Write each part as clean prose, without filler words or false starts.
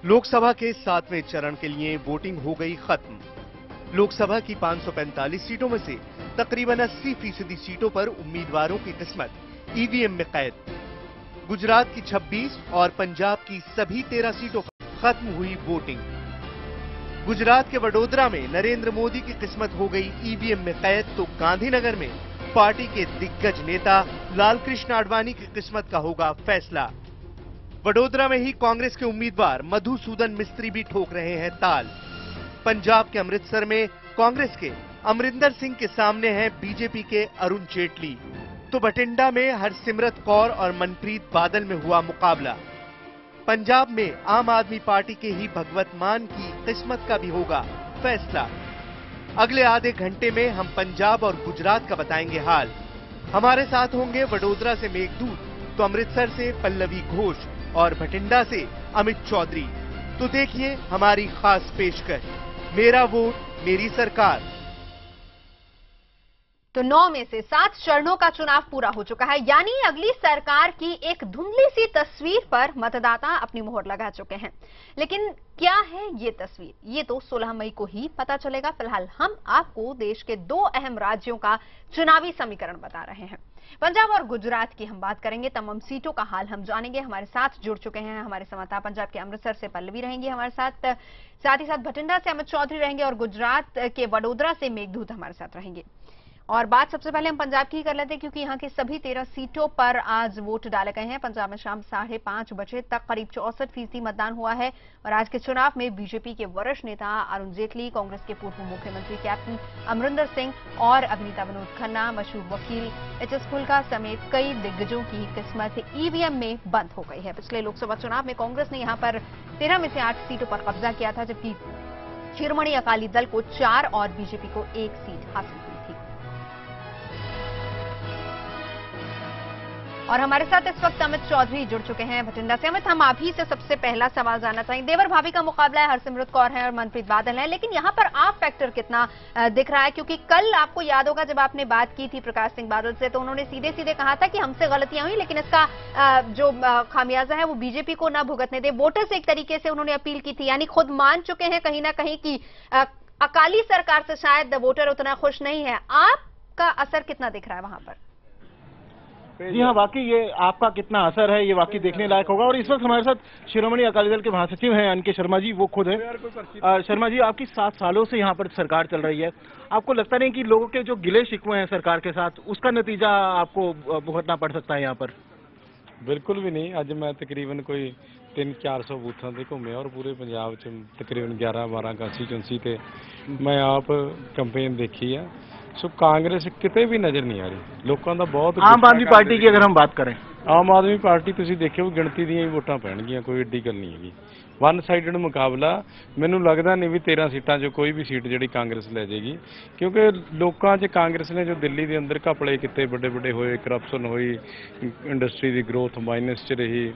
लोकसभा के 7वें चरण के लिए वोटिंग हो गई खत्म। लोकसभा की 545 सीटों में से तकरीबन 80% सीटों पर उम्मीदवारों की किस्मत ईवीएम में कैद। गुजरात की 26 और पंजाब की सभी 13 सीटों पर खत्म हुई वोटिंग। गुजरात के वडोदरा में नरेंद्र मोदी की किस्मत हो गई ईवीएम में कैद, तो गांधीनगर में पार्टी के दिग्गज नेता लालकृष्ण आडवाणी की किस्मत का होगा फैसला। वडोदरा में ही कांग्रेस के उम्मीदवार मधुसूदन मिस्त्री भी ठोक रहे हैं ताल। पंजाब के अमृतसर में कांग्रेस के अमरिंदर सिंह के सामने हैं बीजेपी के अरुण जेटली, तो बठिंडा में हरसिमरत कौर और मनप्रीत बादल में हुआ मुकाबला। पंजाब में आम आदमी पार्टी के ही भगवत मान की किस्मत का भी होगा फैसला। अगले आधे घंटे में हम पंजाब और गुजरात का बताएंगे हाल। हमारे साथ होंगे वडोदरा से मेघदूत, तो अमृतसर से पल्लवी घोष और बठिंडा से अमित चौधरी। तो देखिए हमारी खास पेशकश, मेरा वोट मेरी सरकार। तो 9 में से 7 चरणों का चुनाव पूरा हो चुका है, यानी अगली सरकार की एक धुंधली सी तस्वीर पर मतदाता अपनी मोहर लगा चुके हैं। लेकिन क्या है ये तस्वीर, ये तो 16 मई को ही पता चलेगा। फिलहाल हम आपको देश के 2 अहम राज्यों का चुनावी समीकरण बता रहे हैं। पंजाब और गुजरात की हम बात करेंगे, तमाम सीटों का हाल हम जानेंगे। हमारे साथ जुड़ चुके हैं हमारे संवाददाता, पंजाब के अमृतसर से पल्लवी रहेंगी हमारे साथ, साथ ही साथ बठिंडा से अमित चौधरी रहेंगे और गुजरात के वडोदरा से मेघदूत हमारे साथ रहेंगे। और बात सबसे पहले हम पंजाब की कर लेते हैं, क्योंकि यहां की सभी 13 सीटों पर आज वोट डाले गए हैं। पंजाब में शाम 5:30 बजे तक करीब 64% मतदान हुआ है और आज के चुनाव में बीजेपी के वरिष्ठ नेता अरुण जेटली, कांग्रेस के पूर्व मुख्यमंत्री कैप्टन अमरिंदर सिंह और अभिनेता विनोद खन्ना, मशहूर वकील एच.एस. फुल्का समेत कई दिग्गजों की किस्मत ईवीएम में बंद हो गई है। पिछले लोकसभा चुनाव में कांग्रेस ने यहां पर 13 में से 8 सीटों पर कब्जा किया था, जबकि शिरोमणि अकाली दल को 4 और बीजेपी को 1 सीट हासिल हुई थी। और हमारे साथ इस वक्त अमित चौधरी जुड़ चुके हैं बठिंडा से। अमित, हम आप ही से सबसे पहला सवाल जानना चाहेंगे। देवर भाभी का मुकाबला है, हरसिमरत कौर है और मनप्रीत बादल है, लेकिन यहां पर आप फैक्टर कितना दिख रहा है? क्योंकि कल आपको याद होगा जब आपने बात की थी प्रकाश सिंह बादल से, तो उन्होंने सीधे सीधे कहा था कि हमसे गलतियां हुई, लेकिन इसका जो खामियाजा है वो बीजेपी को ना भुगतने दे। वोटर्स एक तरीके से उन्होंने अपील की थी, यानी खुद मान चुके हैं कहीं ना कहीं कि अकाली सरकार से शायद वोटर उतना खुश नहीं है। आपका असर कितना दिख रहा है वहां पर? जी हाँ, वाकई ये आपका कितना असर है ये वाकई देखने लायक होगा। और इस वक्त हमारे साथ शिरोमणि अकाली दल के महासचिव हैं अनके शर्मा जी, वो खुद हैं। शर्मा जी, आपकी 7 सालों से यहाँ पर सरकार चल रही है, आपको लगता नहीं कि लोगों के जो गिले शिकवे हैं सरकार के साथ, उसका नतीजा आपको भुगतना पड़ सकता है यहाँ पर? बिल्कुल भी नहीं। अज मैं तकरीबन कोई 300-400 बूथों से घूमे और पूरे पंजाब च तकरीबन 11-12 कांस्टीट्यूंसी ते मैं आप कैंपेन देखी है। सो कांग्रेस किते भी नजर नहीं आ रही। लोगों का बहुत आम आदमी पार्टी की अगर हम बात करें, आम आदमी पार्टी तुसीं देखिओ गिणती ਦੀਆਂ ਵੋਟਾਂ ਪੈਣਗੀਆਂ, कोई एड्डी गल नहीं हैगी। वन साइडेड मुकाबला मैनूं लगदा नहीं भी 13 सीटां 'चों कोई भी सीट जिहड़ी कांग्रेस लै जाएगी, क्योंकि लोकां 'च कांग्रेस ने जो दिल्ली के अंदर घपले किते बड़े बड़े होए, करप्शन हुई, इंडस्ट्री की ग्रोथ माइनस च रही,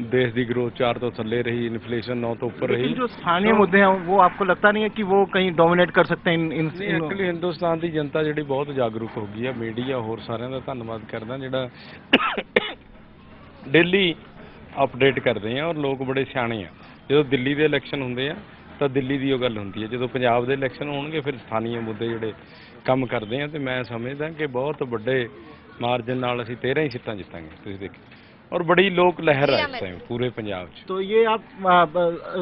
देश की ग्रोथ 4 तो थले रही, इन्फ्लेशन 9 तो ऊपर रही। जो स्थानीय मुद्दे हैं वो आपको लगता नहीं है कि वो कहीं डोमिनेट कर सकते हैं इन एक्चुअली हिंदुस्तान की जनता जी बहुत जागरूक हो गई है। मीडिया होर सारिਆਂ ਦਾ ਧੰਨਵਾਦ करदा ਜਿਹੜਾ डेली अपडेट करते हैं और लोग बड़े सियाणे आ। जो दिल्ली के इलैक्शन होंगे तो दिल्ली की गल होंगी है, जो पंजाब के इलैक्शन होंगे फिर स्थानीय मुद्दे जोड़े काम करते हैं। तो मैं समझदा कि बहुत बड़े मार्जिन नाल असीं 13 ही सीटां जितांगे। तुसीं देखिए, और बड़ी लोक लहर है इस टाइम पूरे पंजाब। तो ये आप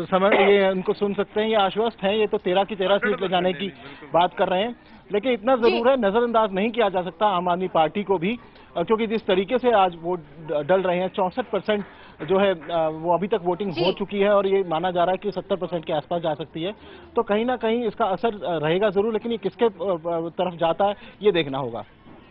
समझ ये उनको सुन सकते हैं, ये आश्वस्त हैं, ये तो 13 की 13 सीट ले जाने की बात कर रहे हैं। लेकिन इतना जरूर है, नजरअंदाज नहीं किया जा सकता आम आदमी पार्टी को भी, क्योंकि जिस तरीके से आज वोट डल रहे हैं, 64% जो है वो अभी तक वोटिंग हो चुकी है और ये माना जा रहा है कि 70% के आसपास जा सकती है। तो कहीं ना कहीं इसका असर रहेगा जरूर, लेकिन ये किसके तरफ जाता है ये देखना होगा।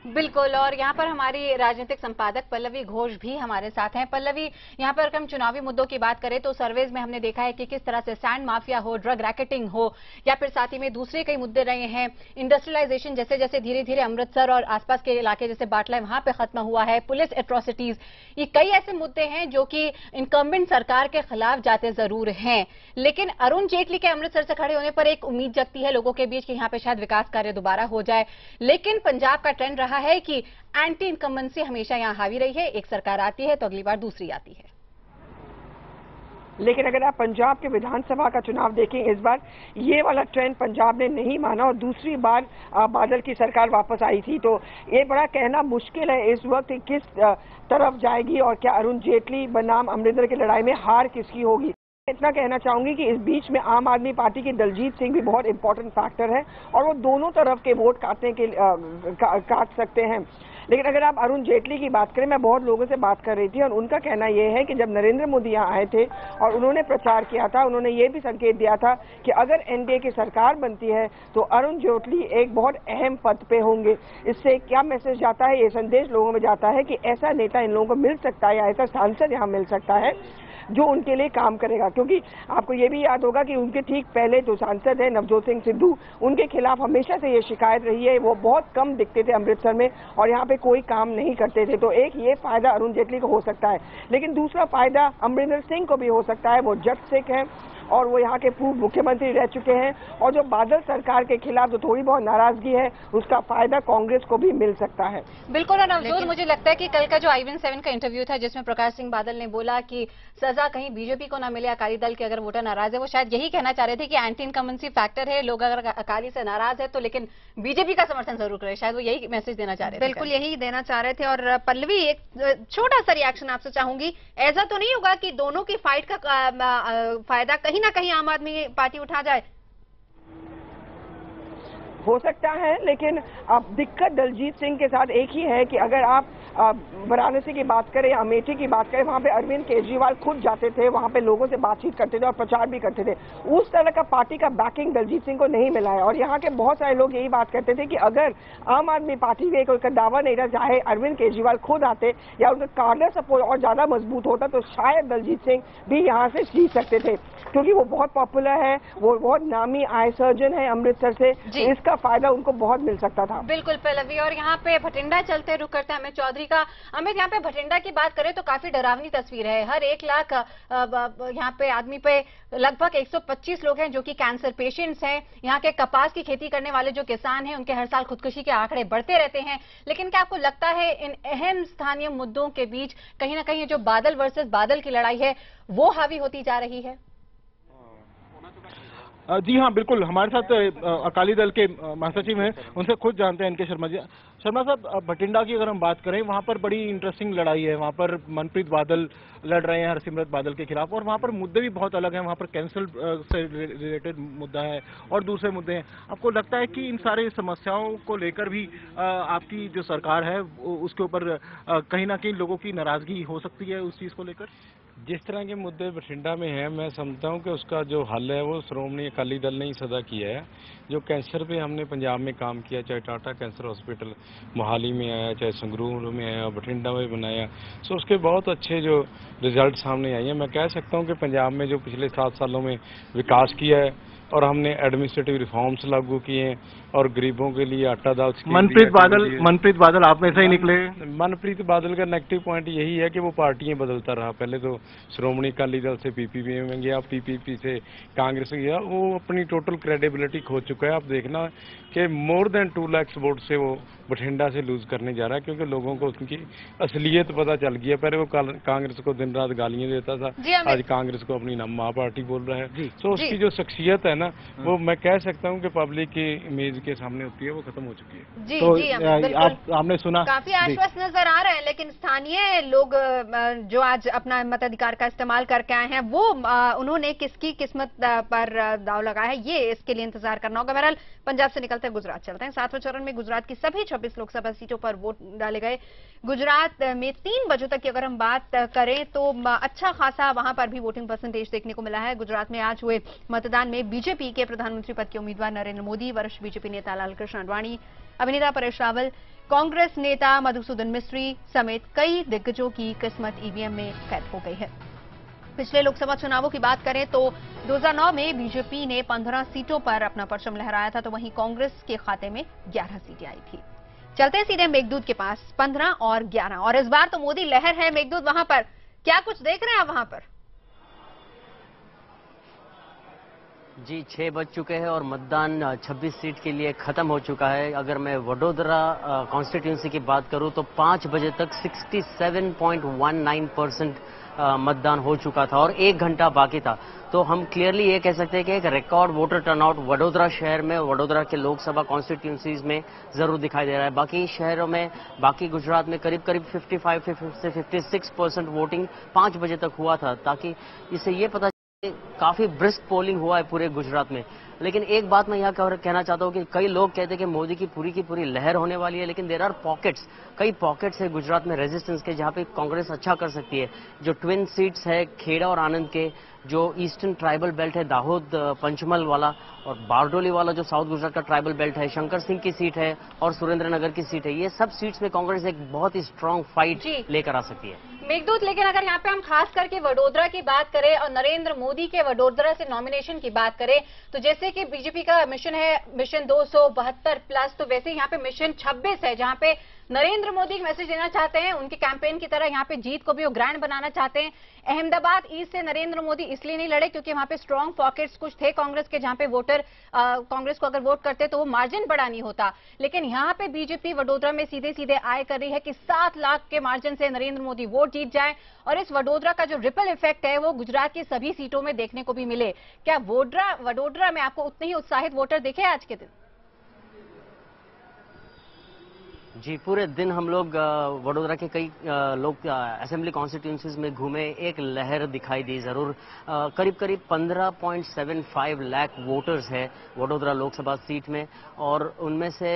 बिल्कुल। और यहाँ पर हमारी राजनीतिक संपादक पल्लवी घोष भी हमारे साथ हैं। पल्लवी, यहाँ पर अगर हम चुनावी मुद्दों की बात करें तो सर्वेज में हमने देखा है कि किस तरह से सैंड माफिया हो, ड्रग रैकेटिंग हो, या फिर साथ ही में दूसरे कई मुद्दे रहे हैं। इंडस्ट्रियलाइजेशन जैसे जैसे धीरे धीरे अमृतसर और आसपास के इलाके जैसे बाटला वहां पे खत्म हुआ है, पुलिस एट्रोसिटीज, ये कई ऐसे मुद्दे हैं जो कि इनकम्बेंट सरकार के खिलाफ जाते जरूर हैं। लेकिन अरुण जेटली के अमृतसर से खड़े होने पर एक उम्मीद जगती है लोगों के बीच कि यहाँ पे शायद विकास कार्य दोबारा हो जाए। लेकिन पंजाब का ट्रेंड रहा है कि एंटी इनकम्बेंसी हमेशा यहां हावी रही है। एक सरकार आती है तो अगली बार दूसरी आती है। लेकिन अगर आप पंजाब के विधानसभा का चुनाव देखें, इस बार ये वाला ट्रेंड पंजाब ने नहीं माना और दूसरी बार बादल की सरकार वापस आई थी। तो ये बड़ा कहना मुश्किल है इस वक्त किस तरफ जाएगी और क्या अरुण जेटली बनाम अमरिंदर की लड़ाई में हार किसकी होगी। इतना कहना चाहूंगी कि इस बीच में आम आदमी पार्टी की दलजीत सिंह भी बहुत इंपॉर्टेंट फैक्टर है और वो दोनों तरफ के वोट काट सकते हैं। लेकिन अगर आप अरुण जेटली की बात करें, मैं बहुत लोगों से बात कर रही थी और उनका कहना यह है कि जब नरेंद्र मोदी यहाँ आए थे और उन्होंने प्रचार किया था, उन्होंने ये भी संकेत दिया था कि अगर एनडीए की सरकार बनती है तो अरुण जेटली एक बहुत अहम पद पे होंगे। इससे क्या मैसेज जाता है, ये संदेश लोगों में जाता है कि ऐसा नेता इन लोगों को मिल सकता है या ऐसा सांसद यहाँ मिल सकता है जो उनके लिए काम करेगा। क्योंकि आपको ये भी याद होगा कि उनके ठीक पहले जो सांसद है नवजोत सिंह सिद्धू, उनके खिलाफ हमेशा से ये शिकायत रही है, वो बहुत कम दिखते थे अमृतसर में और यहाँ पे कोई काम नहीं करते थे। तो एक ये फायदा अरुण जेटली को हो सकता है, लेकिन दूसरा फायदा अमरिंदर सिंह को भी हो सकता है। वो जट सिख हैं और वो यहाँ के पूर्व मुख्यमंत्री रह चुके हैं और जो बादल सरकार के खिलाफ जो थोड़ी बहुत नाराजगी है उसका फायदा कांग्रेस को भी मिल सकता है। बिल्कुल। और नवजोत, मुझे लगता है कि कल का जो i-7 का इंटरव्यू था जिसमें प्रकाश सिंह बादल ने बोला कि सजा कहीं बीजेपी को ना मिले अकाली दल के अगर वोटर नाराज है, वो शायद यही कहना चाह रहे थे कि एंटी इनकम्बेंसी फैक्टर है, लोग अगर अकाली से नाराज है तो लेकिन बीजेपी का समर्थन जरूर करे, शायद वो यही मैसेज देना चाह रहे थे। बिल्कुल यही देना चाह रहे थे। और पल्लवी, एक छोटा सा रिएक्शन आपसे चाहूंगी, ऐसा तो नहीं होगा कि दोनों की फाइट का फायदा कहीं ना कहीं आम आदमी पार्टी उठा जाए? हो सकता है, लेकिन अब दिक्कत दलजीत सिंह के साथ एक ही है कि अगर आप वाराणसी की बात करें या अमेठी की बात करें, वहां पे अरविंद केजरीवाल खुद जाते थे, वहां पे लोगों से बातचीत करते थे और प्रचार भी करते थे। उस तरह का पार्टी का बैकिंग दलजीत सिंह को नहीं मिला है और यहाँ के बहुत सारे लोग यही बात करते थे कि अगर आम आदमी पार्टी के कोई दावा नहीं रहा, चाहे अरविंद केजरीवाल खुद आते या उनका कार्नर सपोर्ट और ज्यादा मजबूत होता तो शायद दलजीत सिंह भी यहाँ से जीत सकते थे, क्योंकि वो बहुत पॉपुलर है, वो बहुत नामी आई सर्जन है अमृतसर से, तो इसका फायदा उनको बहुत मिल सकता था। बिल्कुल पल्लवी। और यहाँ पे भटिंडा चलते रुक करते अमित चौधरी का। अमित, यहाँ पे भटिंडा की बात करें तो काफी डरावनी तस्वीर है। हर 1 लाख यहाँ पे आदमी पे लगभग 125 लोग हैं जो कि कैंसर पेशेंट्स हैं। यहाँ के कपास की खेती करने वाले जो किसान हैं उनके हर साल खुदकुशी के आंकड़े बढ़ते रहते हैं। लेकिन क्या आपको लगता है इन अहम स्थानीय मुद्दों के बीच कहीं ना कहीं जो बादल वर्सेस बादल की लड़ाई है वो हावी होती जा रही है? जी हाँ, बिल्कुल। हमारे साथ अकाली दल के महासचिव हैं, उनसे खुद जानते हैं इनके शर्मा जी। शर्मा साहब, भटिंडा की अगर हम बात करें, वहाँ पर बड़ी इंटरेस्टिंग लड़ाई है। वहाँ पर मनप्रीत बादल लड़ रहे हैं हरसिमरत बादल के खिलाफ और वहाँ पर मुद्दे भी बहुत अलग हैं। वहाँ पर कैंसर से रिलेटेड मुद्दा है और दूसरे मुद्दे हैं। आपको लगता है कि इन सारे समस्याओं को लेकर भी आपकी जो सरकार है उसके ऊपर कहीं ना कहीं लोगों की नाराजगी हो सकती है उस चीज़ को लेकर? जिस तरह के मुद्दे बठिंडा में हैं, मैं समझता हूं कि उसका जो हल है वो श्रोमणी अकाली दल ने ही सदा किया है। जो कैंसर पे हमने पंजाब में काम किया, चाहे टाटा कैंसर हॉस्पिटल मोहाली में आया, चाहे संगरूर में आया, बठिंडा में बनाया, सो उसके बहुत अच्छे जो रिजल्ट सामने आए हैं। मैं कह सकता हूँ कि पंजाब में जो पिछले 7 सालों में विकास किया है और हमने एडमिनिस्ट्रेटिव रिफॉर्म्स लागू किए हैं और गरीबों के लिए आटा दाल स्कीम। मनप्रीत बादल आप में से ही निकले। मनप्रीत बादल का नेगेटिव पॉइंट यही है कि वो पार्टियां बदलता रहा। पहले तो श्रोमणी अकाली दल से पीपीपी में गया, पीपीपी से कांग्रेस में गया, वो अपनी टोटल क्रेडिबिलिटी खो चुका है। आप देखना कि मोर देन 2 लाख वोट से वो बठिंडा से लूज करने जा रहा है, क्योंकि लोगों को उनकी असलियत पता चल गया। पहले वो कांग्रेस को दिन रात गालियां देता था, आज कांग्रेस को अपनी माँ पार्टी बोल रहा है। तो उसकी जो शख्सियत है ना, वो मैं कह सकता हूँ कि पब्लिक की इमेज के सामने होती है, वो खत्म हो चुकी है। जी, तो जी, आपने सुना, काफी आश्वस्त नजर आ रहे हैं, लेकिन स्थानीय लोग जो आज अपना मताधिकार का इस्तेमाल करके आए हैं, वो उन्होंने किसकी किस्मत पर दाव लगाया है, ये इसके लिए इंतजार करना होगा। बहरहाल पंजाब से निकलते गुजरात चलते हैं। 7वें चरण में गुजरात की सभी 26 लोकसभा सीटों पर वोट डाले गए। गुजरात में 3 बजे तक की अगर हम बात करें तो अच्छा खासा वहां पर भी वोटिंग परसेंटेज देखने को मिला है। गुजरात में आज हुए मतदान में बीजेपी के प्रधानमंत्री पद के उम्मीदवार नरेंद्र मोदी, वरिष्ठ बीजेपी नेता लालकृष्ण आडवाणी, अभिनेता परेश रावल, कांग्रेस नेता मधुसूदन मिस्त्री समेत कई दिग्गजों की किस्मत ईवीएम में कैद हो गई है। पिछले लोकसभा चुनावों की बात करें तो 2009 में बीजेपी ने 15 सीटों पर अपना परचम लहराया था, तो वहीं कांग्रेस के खाते में 11 सीटें आई थी। चलते हैं सीधे मेघदूत के पास। 15 और 11 और इस बार तो मोदी लहर है। मेघदूत, वहां पर क्या कुछ देख रहे हैं आप वहां पर? जी, 6 बज चुके हैं और मतदान 26 सीट के लिए खत्म हो चुका है। अगर मैं वडोदरा कॉन्स्टिट्यूंसी की बात करूं तो 5 बजे तक 67.19% मतदान हो चुका था और 1 घंटा बाकी था। तो हम क्लियरली ये कह सकते हैं कि एक रिकॉर्ड वोटर टर्नआउट वडोदरा शहर में, वडोदरा के लोकसभा कॉन्स्टिट्यूंसीज में जरूर दिखाई दे रहा है। बाकी शहरों में, बाकी गुजरात में करीब 55 से 56% वोटिंग 5 बजे तक हुआ था, ताकि इससे ये पता काफी ब्रिस्क पोलिंग हुआ है पूरे गुजरात में। लेकिन एक बात मैं यहाँ कहना चाहता हूँ कि कई लोग कहते हैं कि मोदी की पूरी लहर होने वाली है, लेकिन देर आर पॉकेट्स, कई पॉकेट्स है गुजरात में रेजिस्टेंस के, जहाँ पे कांग्रेस अच्छा कर सकती है। जो ट्विन सीट्स है खेड़ा और आनंद के, जो ईस्टर्न ट्राइबल बेल्ट है दाहोद पंचमल वाला, और बारडोली वाला जो साउथ गुजरात का ट्राइबल बेल्ट है, शंकर सिंह की सीट है और सुरेंद्रनगर की सीट है, ये सब सीट्स में कांग्रेस एक बहुत ही स्ट्रांग फाइट लेकर आ सकती है। मेघदूत, लेकिन अगर यहाँ पे हम खास करके वडोदरा की बात करें और नरेंद्र मोदी के वडोदरा से नॉमिनेशन की बात करें, तो जैसे कि बीजेपी का मिशन है मिशन 272 प्लस, तो वैसे यहाँ पे मिशन 26 है, जहाँ पे नरेंद्र मोदी मैसेज देना चाहते हैं, उनके कैंपेन की तरह यहाँ पे जीत को भी वो ग्रैंड बनाना चाहते हैं। अहमदाबाद ईस्ट से नरेंद्र मोदी इसलिए नहीं लड़े क्योंकि वहां पे स्ट्रांग पॉकेट्स कुछ थे कांग्रेस के, जहां पे वोटर कांग्रेस को अगर वोट करते तो वो मार्जिन बड़ा नहीं होता। लेकिन यहाँ पे बीजेपी वडोदरा में सीधे सीधे आय कर रही है कि 7 लाख के मार्जिन से नरेंद्र मोदी वोट जीत जाए और इस वडोदरा का जो रिपल इफेक्ट है वो गुजरात की सभी सीटों में देखने को भी मिले। क्या वडोदरा में आपको उतने ही उत्साहित वोटर देखे आज के दिन? जी, पूरे दिन हम लोग वडोदरा के कई लोग असेंबली कॉन्स्टिट्यूंसीज में घूमे, एक लहर दिखाई दी जरूर। करीब 15.75 लाख वोटर्स है वडोदरा लोकसभा सीट में, और उनमें से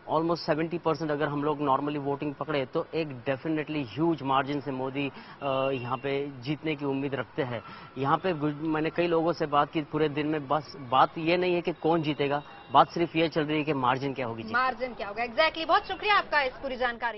ऑलमोस्ट 70% अगर हम लोग नॉर्मली वोटिंग पकड़े तो एक डेफिनेटली ह्यूज मार्जिन से मोदी यहाँ पे जीतने की उम्मीद रखते हैं। यहाँ पे मैंने कई लोगों से बात की पूरे दिन में, बस बात ये नहीं है कि कौन जीतेगा, बात सिर्फ ये चल रही है कि मार्जिन क्या होगी। मार्जिन क्या होगा, एग्जैक्टली। बहुत शुक्रिया आपका इस पूरी जानकारी